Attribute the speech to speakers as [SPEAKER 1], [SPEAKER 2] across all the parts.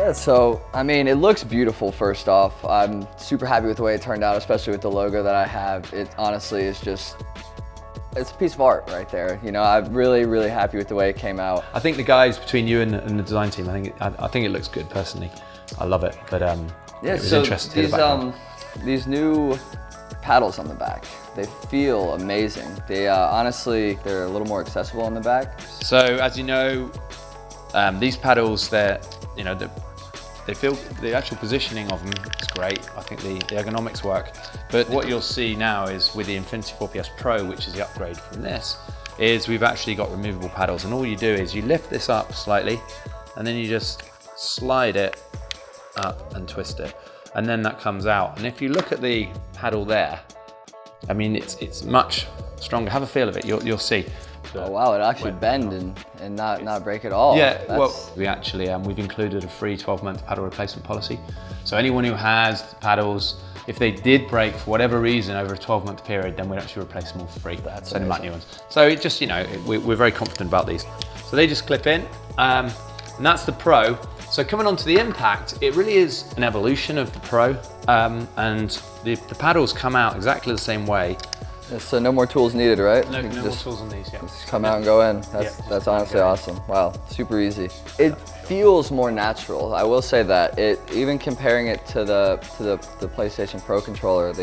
[SPEAKER 1] Yeah, so, I mean, it looks beautiful, first off. I'm super happy with the way it turned out, especially with the logo that I have. It honestly is just, it's a piece of art right there. You know, I'm really, really happy with the way it came out.
[SPEAKER 2] I think the guys between you and the design team, I think it looks good personally. I love it, but
[SPEAKER 1] yeah,
[SPEAKER 2] it was
[SPEAKER 1] so
[SPEAKER 2] interesting to
[SPEAKER 1] these new paddles on the back, they feel amazing. They honestly, they're a little more accessible on the back.
[SPEAKER 2] So as you know, these paddles, they feel the actual positioning of them is great. I think the ergonomics work. But what you'll see now is with the Infinity 4PS Pro, which is the upgrade from this, is we've actually got removable paddles, and all you do is you lift this up slightly, and then you just slide it up and twist it, and then that comes out. And if you look at the paddle there, I mean, it's much stronger. Have a feel of it. You'll see.
[SPEAKER 1] Oh wow, it actually bend and not break at all.
[SPEAKER 2] Yeah, well, we actually, we've included a free 12-month paddle replacement policy. So anyone who has paddles, if they did break for whatever reason over a 12-month period, then we'd actually replace them all for free. Send them back new ones. So it just, we're very confident about these. So they just clip in, and that's the Pro. So coming on to the Impact, it really is an evolution of the Pro, and the paddles come out exactly the same way.
[SPEAKER 1] So no more tools needed, right?
[SPEAKER 2] No more tools on these, yeah.
[SPEAKER 1] Just come out and go in. That's honestly awesome. Wow, super easy. It feels more natural. I will say that. Even comparing it to the PlayStation Pro controller,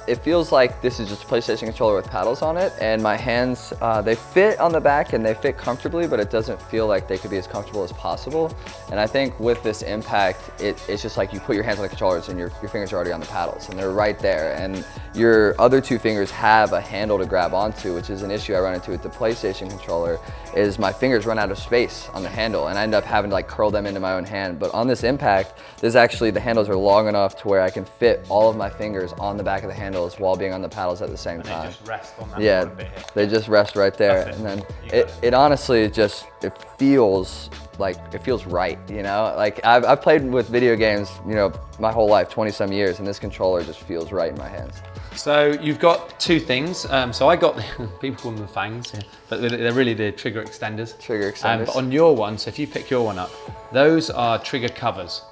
[SPEAKER 1] it feels like this is just a PlayStation controller with paddles on it, and my hands, they fit on the back and they fit comfortably, but it doesn't feel like they could be as comfortable as possible. And I think with this Impact, it's just like you put your hands on the controllers and your fingers are already on the paddles, and they're right there. And your other two fingers have a handle to grab onto, which is an issue I run into with the PlayStation controller, is my fingers run out of space on the handle, and I end up having to like curl them into my own hand. But on this Impact, the handles are long enough to where I can fit all of my fingers on the back of the handles while being on the paddles at the same time.
[SPEAKER 2] They just rest on that bit here.
[SPEAKER 1] They just rest right there. And then it honestly it feels right, you know? Like I've played with video games, my whole life, 20-some years, and this controller just feels right in my hands.
[SPEAKER 2] So you've got two things. So I got, people call them the fangs, but they're really the trigger extenders.
[SPEAKER 1] Trigger extenders.
[SPEAKER 2] But on your one, so if you pick your one up, those are trigger covers.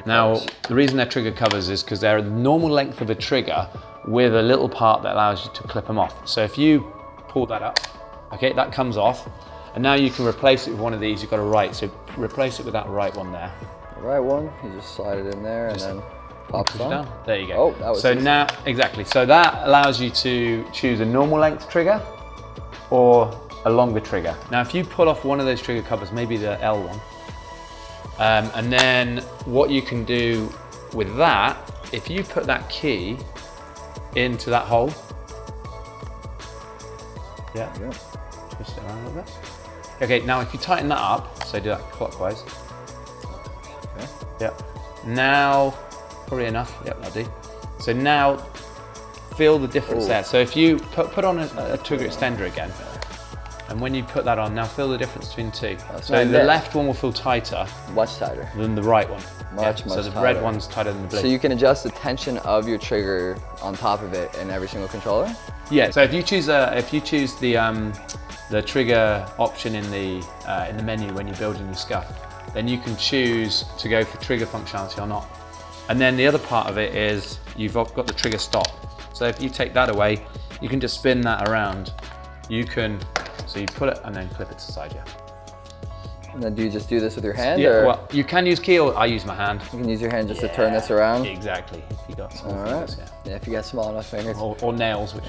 [SPEAKER 2] Now, the reason they're trigger covers is because they're the normal length of a trigger with a little part that allows you to clip them off. So if you pull that up, okay, that comes off, and now you can replace it with one of these. You've got a right, so replace it with that right one there.
[SPEAKER 1] The right one, you just slide it in there and then pops it
[SPEAKER 2] down. There you go.
[SPEAKER 1] Oh, that was
[SPEAKER 2] so
[SPEAKER 1] easy.
[SPEAKER 2] Now, exactly. So that allows you to choose a normal length trigger or a longer trigger. Now, if you pull off one of those trigger covers, maybe the L one, and then what you can do with that, if you put that key into that hole, twist it around a little bit. Okay, now if you tighten that up, so do that clockwise.
[SPEAKER 1] Okay.
[SPEAKER 2] Yeah. Now, probably enough. Yep, that'll do. So now, feel the difference there. So if you put on a trigger extender again, and when you put that on, now feel the difference between two. So the left one will feel tighter.
[SPEAKER 1] Much tighter.
[SPEAKER 2] Than the right one.
[SPEAKER 1] Much
[SPEAKER 2] So the
[SPEAKER 1] tighter.
[SPEAKER 2] red one's tighter than the blue.
[SPEAKER 1] So you can adjust the tension of your trigger on top of it in every single controller?
[SPEAKER 2] Yeah, so if you choose the trigger option in the menu when you're building your SCUF, then you can choose to go for trigger functionality or not. And then the other part of it is you've got the trigger stop. So if you take that away, you can just spin that around. So you pull it and then clip it to the side, yeah.
[SPEAKER 1] And then do you just do this with your hand?
[SPEAKER 2] Yeah,
[SPEAKER 1] or?
[SPEAKER 2] well, you can use key, or I use my hand.
[SPEAKER 1] You can use your hand just to turn this around?
[SPEAKER 2] Exactly, if you got small fingers,
[SPEAKER 1] Yeah, if you got small enough fingers.
[SPEAKER 2] Or nails, which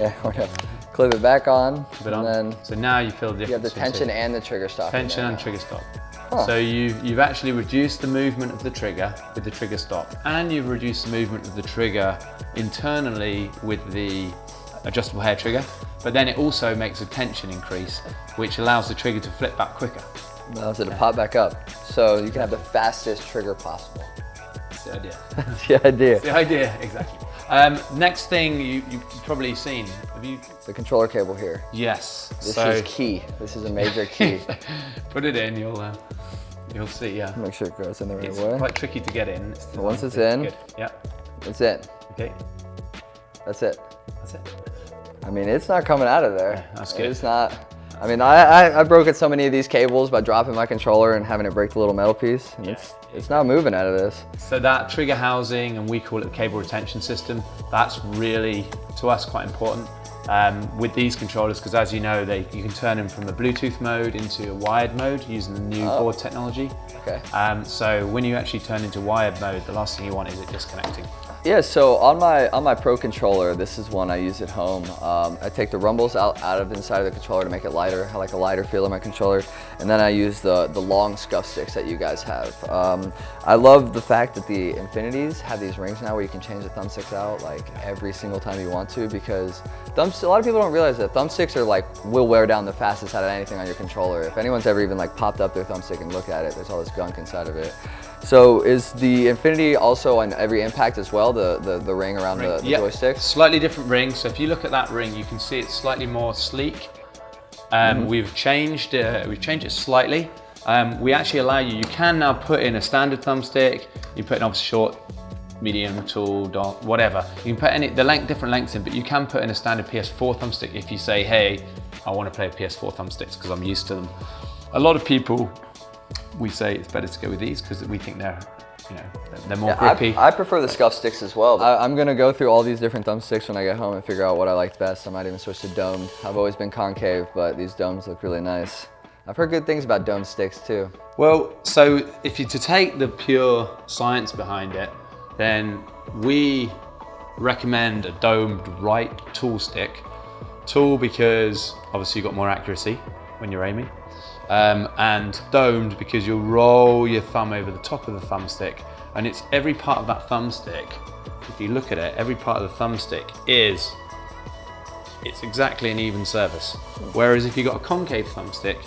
[SPEAKER 1] Clip it back on, then
[SPEAKER 2] so now you feel the difference.
[SPEAKER 1] you have the tension and the trigger stop.
[SPEAKER 2] Tension and trigger stop. Huh. So you've actually reduced the movement of the trigger with the trigger stop, and you've reduced the movement of the trigger internally with the adjustable hair trigger, but then it also makes a tension increase, which allows the trigger to flip back quicker.
[SPEAKER 1] Allows it to pop back up, so you can have the fastest trigger possible.
[SPEAKER 2] That's the idea.
[SPEAKER 1] That's the idea.
[SPEAKER 2] That's the idea, exactly. Next thing you've probably seen. Have you?
[SPEAKER 1] The controller cable here.
[SPEAKER 2] Yes.
[SPEAKER 1] This is key. This is a major key.
[SPEAKER 2] Put it in, you'll see, yeah.
[SPEAKER 1] Make sure it goes in the right
[SPEAKER 2] It's
[SPEAKER 1] way.
[SPEAKER 2] quite tricky to get in.
[SPEAKER 1] Once it's in,
[SPEAKER 2] good. Yeah.
[SPEAKER 1] It's in.
[SPEAKER 2] Okay.
[SPEAKER 1] That's it.
[SPEAKER 2] That's it.
[SPEAKER 1] I mean, it's not coming out of there.
[SPEAKER 2] Yeah, that's good.
[SPEAKER 1] It's not. I mean, I broken so many of these cables by dropping my controller and having it break the little metal piece, and it's not moving out of this.
[SPEAKER 2] So that trigger housing, and we call it the cable retention system, that's really, to us, quite important with these controllers, because as you know, you can turn them from the Bluetooth mode into a wired mode using the new board technology.
[SPEAKER 1] Okay.
[SPEAKER 2] So when you actually turn into wired mode, the last thing you want is it disconnecting.
[SPEAKER 1] Yeah, so on my Pro controller, this is one I use at home. I take the rumbles out of inside of the controller to make it lighter. I like a lighter feel in my controller. And then I use the long SCUF sticks that you guys have. I love the fact that the Infinities have these rings now where you can change the thumbsticks out like every single time you want to, because a lot of people don't realize that thumbsticks are will wear down the fastest out of anything on your controller. If anyone's ever even popped up their thumbstick and looked at it, there's all this gunk inside of it. So is the Infinity also on every impact as well, the ring around the joystick?
[SPEAKER 2] Slightly different ring. So if you look at that ring, you can see it's slightly more sleek. We've changed it slightly. We actually allow you can now put in a standard thumbstick. You put in obviously short, medium, tall, dark, whatever. You can put different lengths in, but you can put in a standard PS4 thumbstick if you say, hey, I want to play PS4 thumbsticks because I'm used to them. A lot of people, we say it's better to go with these because we think they're more grippy.
[SPEAKER 1] I prefer the SCUF sticks as well. I'm gonna go through all these different thumbsticks when I get home and figure out what I like best. I might even switch to domed. I've always been concave, but these domes look really nice. I've heard good things about dome sticks too.
[SPEAKER 2] Well, so if you to take the pure science behind it, then we recommend a domed right tool stick. Tool because obviously you've got more accuracy when you're aiming. And domed because you'll roll your thumb over the top of the thumbstick, and it's every part of that thumbstick, if you look at it, every part of the thumbstick it's exactly an even surface. Whereas if you've got a concave thumbstick,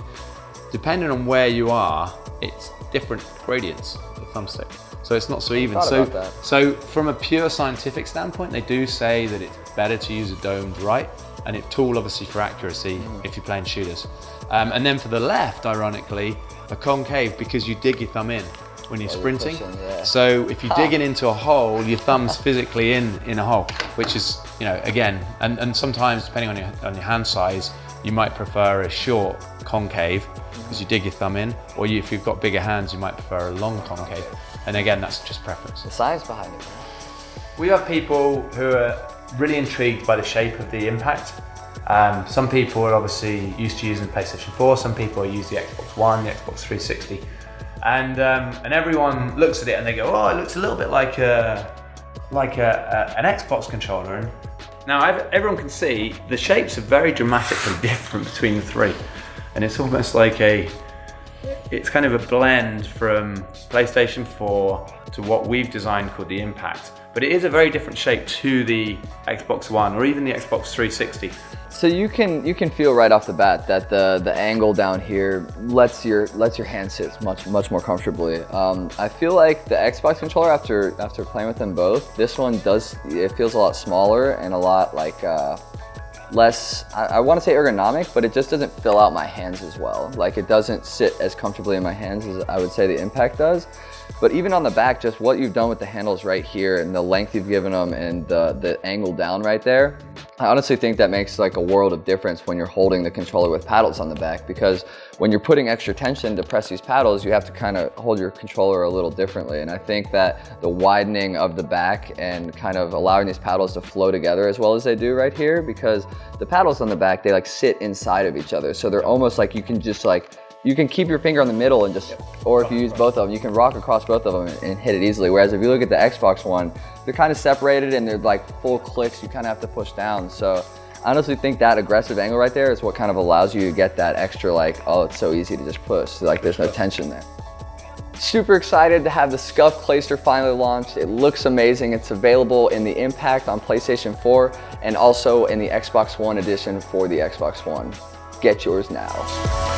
[SPEAKER 2] depending on where you are, it's different gradients of the thumbstick. So it's not so even. So from a pure scientific standpoint, they do say that it's better to use a domed right, and it tool obviously for accuracy if you're playing shooters. And then for the left, ironically, a concave because you dig your thumb in when you're sprinting. So if you're digging into a hole, your thumb's physically in a hole, which is, again, and sometimes depending on your hand size, you might prefer a short concave because you dig your thumb in, or if you've got bigger hands, you might prefer a long concave. And again, that's just preference.
[SPEAKER 1] The science behind it, man.
[SPEAKER 2] We have people who are really intrigued by the shape of the impact. Some people are obviously used to using the PlayStation 4, some people use the Xbox One, the Xbox 360. And everyone looks at it and they go, oh, it looks a little bit like an Xbox controller. And now everyone can see the shapes are very dramatically different between the three. And it's almost like it's kind of a blend from PlayStation 4 to what we've designed called the Impact. But it is a very different shape to the Xbox One or even the Xbox 360.
[SPEAKER 1] So you can feel right off the bat that the angle down here lets your hand sit much more comfortably. I feel like the Xbox controller, after playing with them both, this one it feels a lot smaller and a lot less, I want to say ergonomic, but it just doesn't fill out my hands as well. It doesn't sit as comfortably in my hands as I would say the Impact does. But even on the back, just what you've done with the handles right here and the length you've given them and the angle down right there, I honestly think that makes a world of difference when you're holding the controller with paddles on the back, because when you're putting extra tension to press these paddles, you have to kind of hold your controller a little differently. And I think that the widening of the back and kind of allowing these paddles to flow together as well as they do right here, because the paddles on the back, they sit inside of each other. So they're almost you can just you can keep your finger on the middle and just, or if you use both of them, you can rock across both of them and hit it easily. Whereas if you look at the Xbox One, they're kind of separated and they're full clicks, you kind of have to push down. So I honestly think that aggressive angle right there is what kind of allows you to get that extra oh, it's so easy to just push. So there's no tension there. Super excited to have the SCUF Clayster finally launched. It looks amazing. It's available in the Impact on PlayStation 4 and also in the Xbox One edition for the Xbox One. Get yours now.